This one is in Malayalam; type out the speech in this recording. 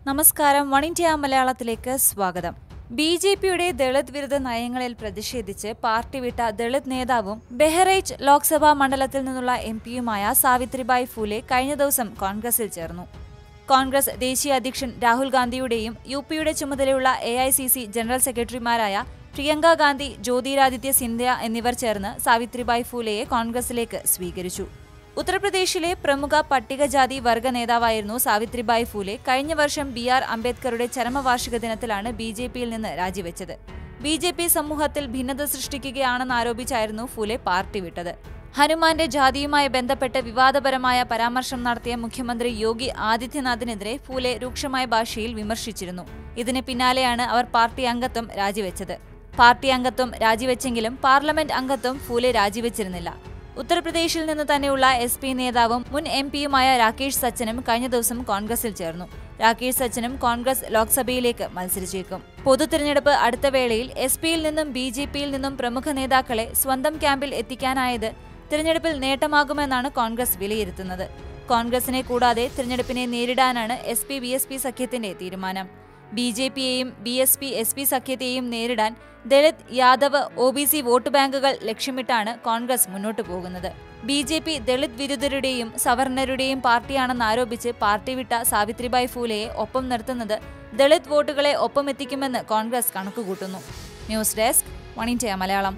നമസ്കാരം, വൺ ഇന്ത്യ മലയാളത്തിലേക്ക് സ്വാഗതം. ബി.ജെ.പിയുടെ ദളിത് വിരുദ്ധ നയങ്ങളിൽ പ്രതിഷേധിച്ച് പാർട്ടി വിട്ട ദളിത് നേതാവും ബെഹ്റൈച്ച് ലോക്സഭാ മണ്ഡലത്തിൽ നിന്നുള്ള എംപിയുമായ സാവിത്രിബായി ഫൂലെ കഴിഞ്ഞ ദിവസം കോൺഗ്രസിൽ ചേർന്നു. കോൺഗ്രസ് ദേശീയ അധ്യക്ഷൻ രാഹുൽ ഗാന്ധിയുടെയും യു.പിയുടെ ചുമതലയുള്ള എ.ഐ.സി.സി ജനറൽ സെക്രട്ടറിമാരായ പ്രിയങ്ക ഗാന്ധി, ജ്യോതിരാദിത്യ സിന്ധ്യ എന്നിവർ ചേർന്ന് സാവിത്രിബായി ഫൂലെയെ കോൺഗ്രസിലേക്ക് സ്വീകരിച്ചു. ഉത്തർപ്രദേശിലെ പ്രമുഖ പട്ടികജാതി വർഗ നേതാവായിരുന്നു സാവിത്രിബായി ഫൂലെ. കഴിഞ്ഞ വർഷം ബി.ആർ. അംബേദ്കറുടെ ചരമവാർഷിക ദിനത്തിലാണ് ബി.ജെ.പിയിൽ നിന്ന് രാജിവെച്ചത്. ബി.ജെ.പി സമൂഹത്തിൽ ഭിന്നത സൃഷ്ടിക്കുകയാണെന്നാരോപിച്ചായിരുന്നു ഫൂലെ പാർട്ടി വിട്ടത്. ഹനുമാന്റെ ജാതിയുമായി ബന്ധപ്പെട്ട് വിവാദപരമായ പരാമർശം നടത്തിയ മുഖ്യമന്ത്രി യോഗി ആദിത്യനാഥിനെതിരെ ഫൂലെ രൂക്ഷമായ ഭാഷയിൽ വിമർശിച്ചിരുന്നു. ഇതിന് പിന്നാലെയാണ് അവർ പാർട്ടി അംഗത്വം രാജിവെച്ചത്. പാർട്ടി അംഗത്വം രാജിവെച്ചെങ്കിലും പാർലമെന്റ് അംഗത്വം ഫൂലെ രാജിവെച്ചിരുന്നില്ല. ഉത്തർപ്രദേശിൽ നിന്ന് തന്നെയുള്ള എസ്.പി നേതാവും മുൻ എം.പിയുമായ രാകേഷ് സച്ചനും കഴിഞ്ഞ ദിവസം കോൺഗ്രസിൽ ചേർന്നു. രാകേഷ് സച്ചനും കോൺഗ്രസ് ലോക്സഭയിലേക്ക് മത്സരിച്ചേക്കും. പൊതു തിരഞ്ഞെടുപ്പ് അടുത്ത വേളയിൽ എസ്.പിയിൽ നിന്നും ബി.ജെ.പിയിൽ നിന്നും പ്രമുഖ നേതാക്കളെ സ്വന്തം ക്യാമ്പിൽ എത്തിക്കാനായത് തിരഞ്ഞെടുപ്പിൽ നേട്ടമാകുമെന്നാണ് കോൺഗ്രസ് വിലയിരുത്തുന്നത്. കോൺഗ്രസിനെ കൂടാതെ തിരഞ്ഞെടുപ്പിനെ നേരിടാനാണ് എസ്.പി ബി.എസ്.പി സഖ്യത്തിന്റെ തീരുമാനം. ബി.ജെ.പിയെയും ബി.എസ്.പി എസ്.പി സഖ്യത്തെയും നേരിടാൻ ദളിത്, യാദവ്, ഒ.ബി.സി വോട്ട് ബാങ്കുകൾ ലക്ഷ്യമിട്ടാണ് കോൺഗ്രസ് മുന്നോട്ടു പോകുന്നത്. ബി.ജെ.പി ദളിത് വിരുദ്ധരുടെയും സവർണരുടെയും പാർട്ടിയാണെന്നാരോപിച്ച് പാർട്ടി വിട്ട സാവിത്രിബായി ഫൂലെയെ ഒപ്പം നിർത്തുന്നത് ദളിത് വോട്ടുകളെ ഒപ്പമെത്തിക്കുമെന്ന് കോൺഗ്രസ് കണക്കുകൂട്ടുന്നു. News desk, one India Malayalam.